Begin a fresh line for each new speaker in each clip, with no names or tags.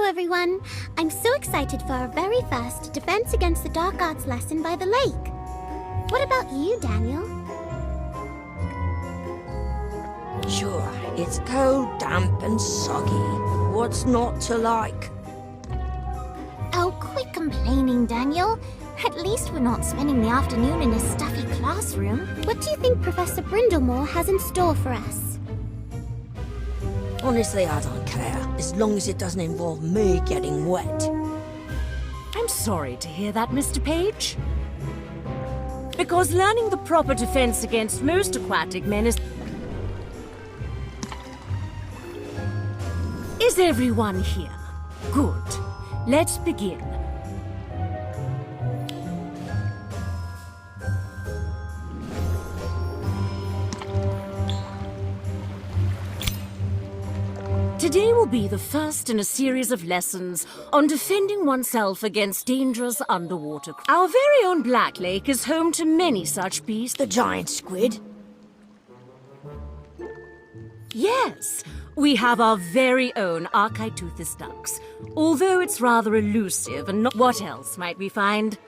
everyone. I'm so excited for our very first Defense Against the Dark Arts lesson by the lake. What about you, Daniel?
Sure, it's cold, damp and soggy. What's not to like?
Oh, quit complaining, Daniel. At least we're not spending the afternoon in a stuffy classroom. What do you think Professor Brindlemore has in store for us?
Honestly, I don't care, as long as it doesn't involve me getting wet.
I'm sorry to hear that, Mr. Page. Because learning the proper defense against most aquatic men is... Is everyone here? Good. Let's begin. Today will be the first in a series of lessons on defending oneself against dangerous underwater. Our very own Black Lake is home to many such beasts.
The giant squid?
Yes, we have our very own Archaiteuthis ducks, although it's rather elusive and not... What else might we find?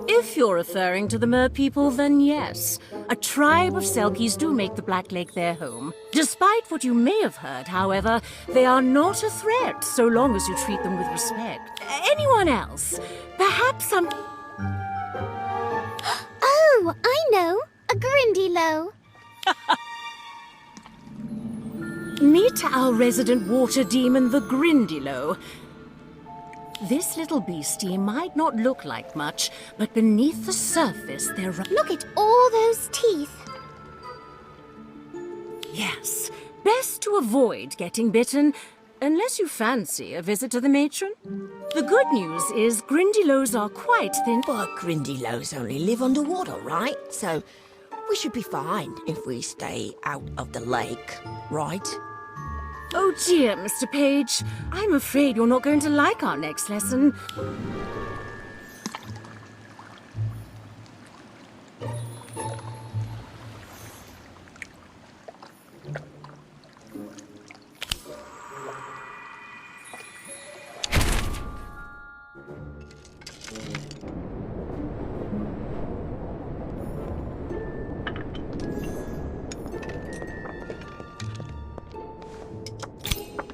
If you're referring to the merpeople, then yes. A tribe of Selkies do make the Black Lake their home. Despite what you may have heard, however, they are not a threat so long as you treat them with respect. Anyone else? Perhaps some...
Oh, I know! A Grindylow.
Meet our resident water demon, the Grindylow. This little beastie might not look like much, but beneath the surface there are...
Look at all those teeth.
Yes, best to avoid getting bitten, unless you fancy a visit to the matron. The good news is Grindylows are quite thin.
But Grindylows only live underwater, right? So we should be fine if we stay out of the lake, right?
Oh dear, Mr. Page. I'm afraid you're not going to like our next lesson.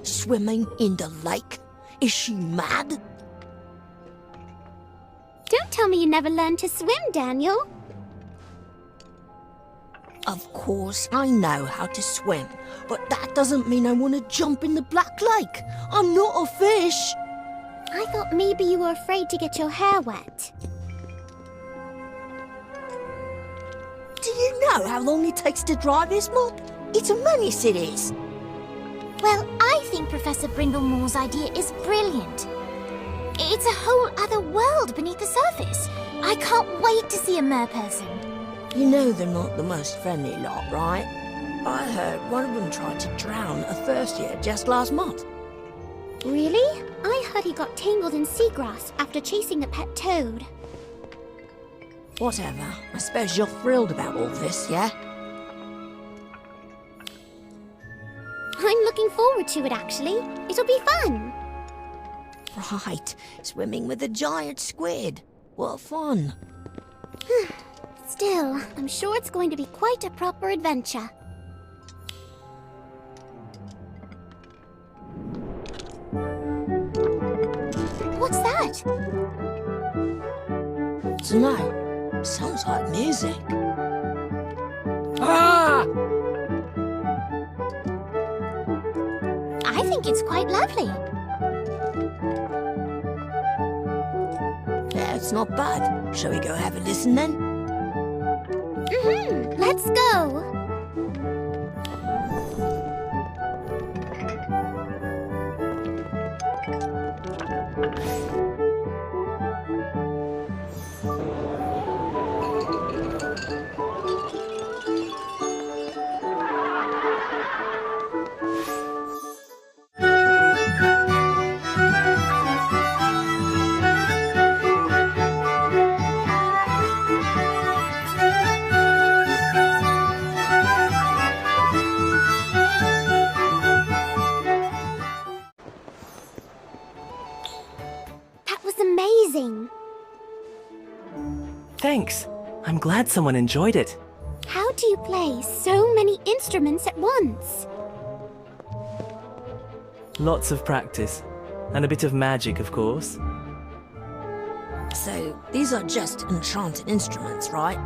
Swimming in the lake? Is she mad?
Don't tell me you never learned to swim, Daniel.
Of course, I know how to swim, but that doesn't mean I want to jump in the Black Lake. I'm not a fish.
I thought maybe you were afraid to get your hair wet.
Do you know how long it takes to dry this mop? It's a menace, it is.
Well, I think Professor Brindlemore's idea is brilliant. It's a whole other world beneath the surface. I can't wait to see a merperson.
You know they're not the most friendly lot, right? I heard one of them tried to drown a first year just last month.
Really? I heard he got tangled in seagrass after chasing a pet toad.
Whatever. I suppose you're thrilled about all this, yeah?
I'm looking forward to it, actually. It'll be fun.
Right. Swimming with a giant squid. What fun.
Still, I'm sure it's going to be quite a proper adventure. What's that?
Dunno. Sounds like music. Ah!
I think it's quite lovely.
Yeah, it's not bad. Shall we go have a listen then?
Let's go.
thanks. I'm glad someone enjoyed it.
How do you play so many instruments at once?
Lots of practice. And a bit of magic, of course.
So, these are just enchanted instruments, right?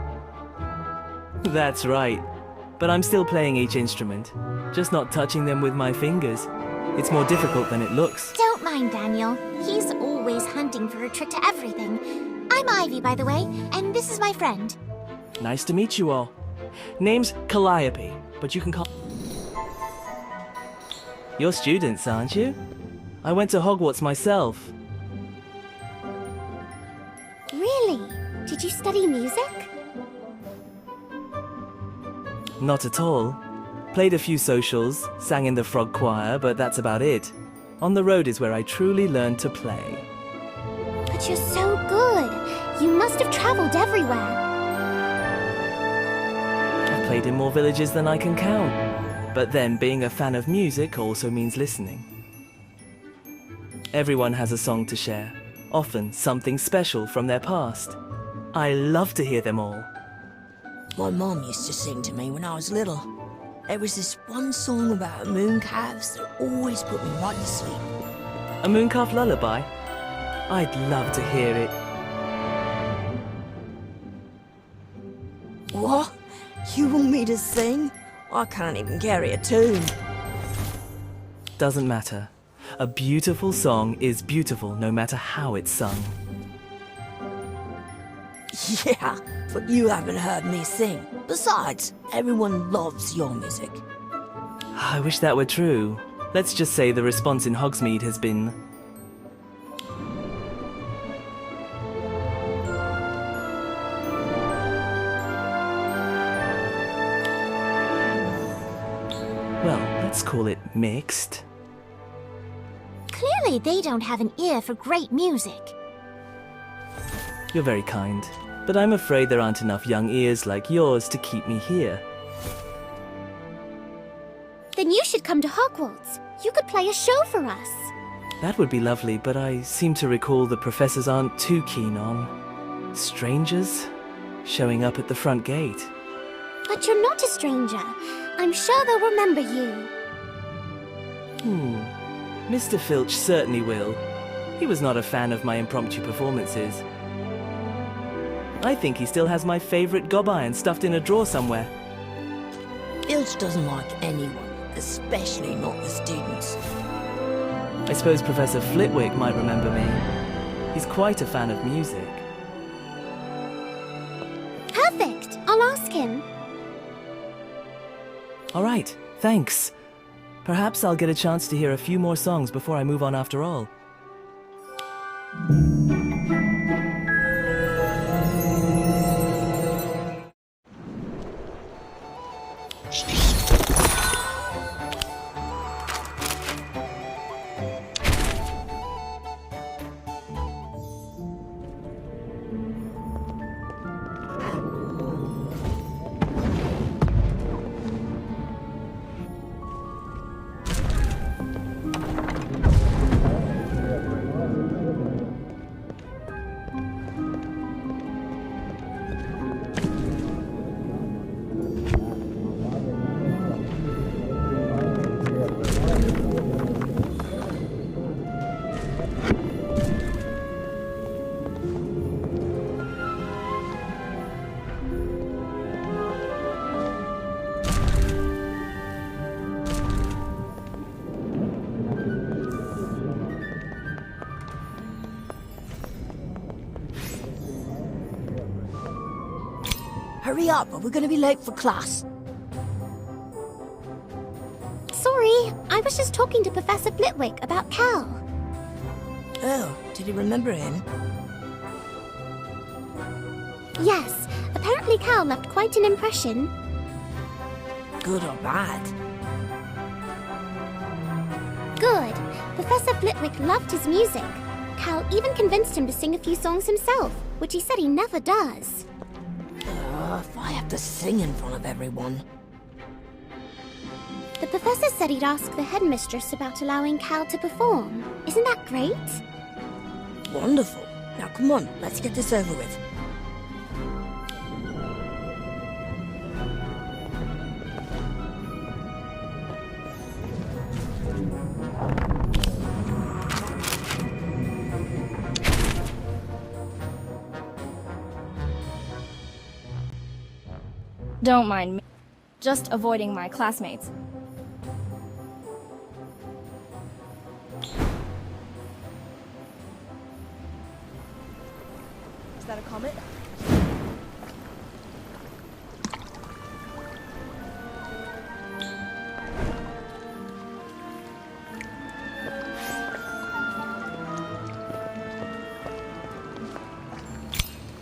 That's right. But I'm still playing each instrument, just not touching them with my fingers. It's more difficult than it looks.
Don't mind Daniel. He's always hunting for a trick to everything. I'm Ivy, by the way, and this is my friend.
Nice to meet you all. Name's Calliope, but you can call... You're students, aren't you? I went to Hogwarts myself.
Really? Did you study music?
Not at all. Played a few socials, sang in the frog choir, but that's about it. On the road is where I truly learned to play.
But you're so good. You must have traveled everywhere.
I've played in more villages than I can count. But then, being a fan of music also means listening. Everyone has a song to share, often something special from their past. I love to hear them all.
My mom used to sing to me when I was little. There was this one song about mooncalves that always put me right to sleep.
A mooncalf lullaby? I'd love to hear it.
What? You want me to sing? I can't even carry a tune.
Doesn't matter. A beautiful song is beautiful no matter how it's sung.
Yeah, but you haven't heard me sing. Besides, everyone loves your music.
I wish that were true. Let's just say the response in Hogsmeade has been... well, let's call it mixed.
Clearly they don't have an ear for great music.
You're very kind, but I'm afraid there aren't enough young ears like yours to keep me here.
Then you should come to Hogwarts. You could play a show for us.
That would be lovely, but I seem to recall the professors aren't too keen on strangers showing up at the front gate.
But you're not a stranger. I'm sure they'll remember you.
Mr. Filch certainly will. He was not a fan of my impromptu performances. I think he still has my favorite gob iron stuffed in a drawer somewhere.
Filch doesn't like anyone, especially not the students.
I suppose Professor Flitwick might remember me. He's quite a fan of music.
Perfect. I'll ask him.
All right, thanks. Perhaps I'll get a chance to hear a few more songs before I move on after all.
Hurry up, or we're going to be late for class.
Sorry, I was just talking to Professor Flitwick about Cal.
Oh, did he remember him?
Yes, apparently Cal left quite an impression.
Good or bad?
Good. Professor Flitwick loved his music. Cal even convinced him to sing a few songs himself, which he said he never does.
If I have to sing in front of everyone.
The professor said he'd ask the headmistress about allowing Cal to perform. Isn't that great?
Wonderful. Now come on, let's get this over with.
Don't mind me. Just avoiding my classmates.
Is that a comet?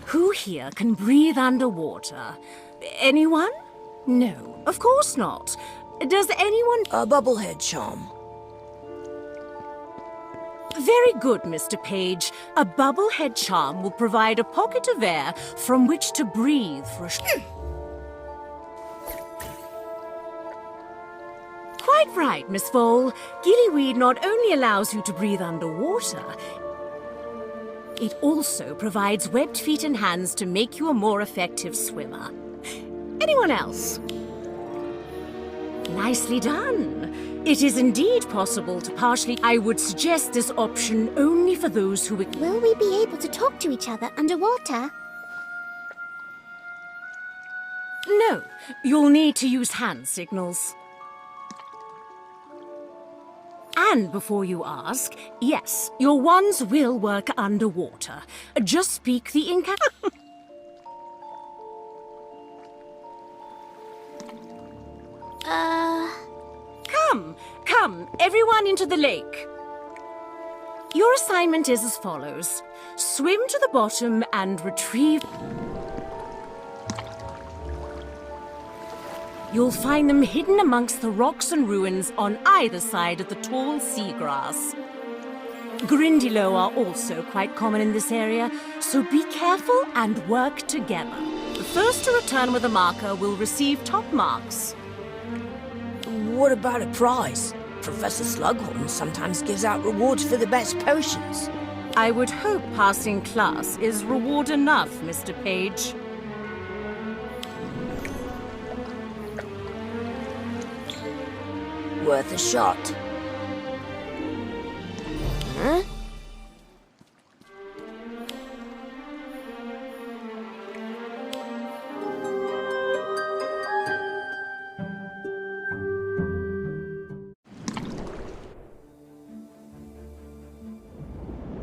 Who here can breathe underwater? Anyone? No, of course not. Does anyone...
A bubblehead charm.
Very good, Mr. Page. A bubblehead charm will provide a pocket of air from which to breathe for a... Quite right, Miss Vole. Gillyweed not only allows you to breathe underwater, it also provides webbed feet and hands to make you a more effective swimmer. Anyone else? Nicely done. It is indeed possible to partially... I would suggest this option only for those who...
Will we be able to talk to each other underwater?
No, you'll need to use hand signals. And before you ask, yes, your wands will work underwater. Just speak the Come, everyone into the lake. Your assignment is as follows. Swim to the bottom and retrieve... You'll find them hidden amongst the rocks and ruins on either side of the tall seagrass. Grindylow are also quite common in this area, so be careful and work together. The first to return with a marker will receive top marks.
What about a prize? Professor Slughorn sometimes gives out rewards for the best potions.
I would hope passing class is reward enough, Mr. Page.
Worth a shot. Huh?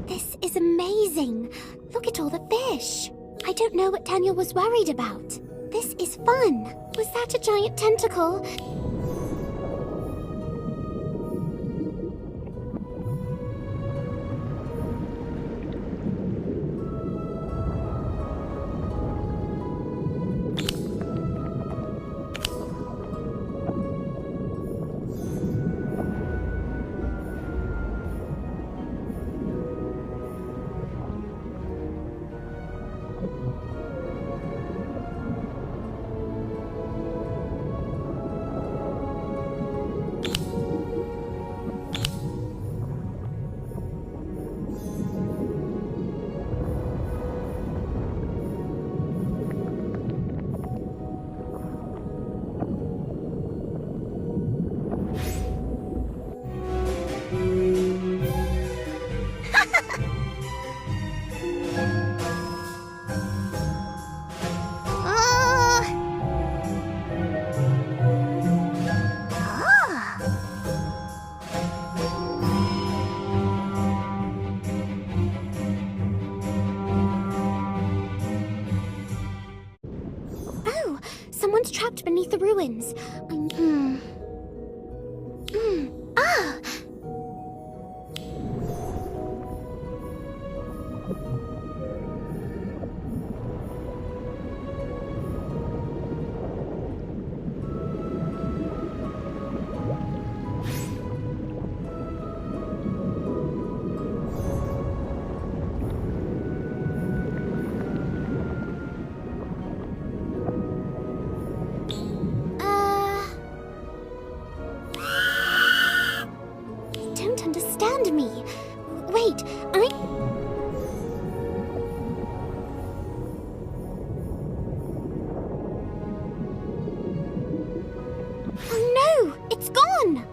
This is amazing. Look at all the fish. I don't know what Daniel was worried about. This is fun. Was that a giant tentacle? Someone's trapped beneath the ruins. Ah! Don't understand me. Wait, Oh no! It's gone!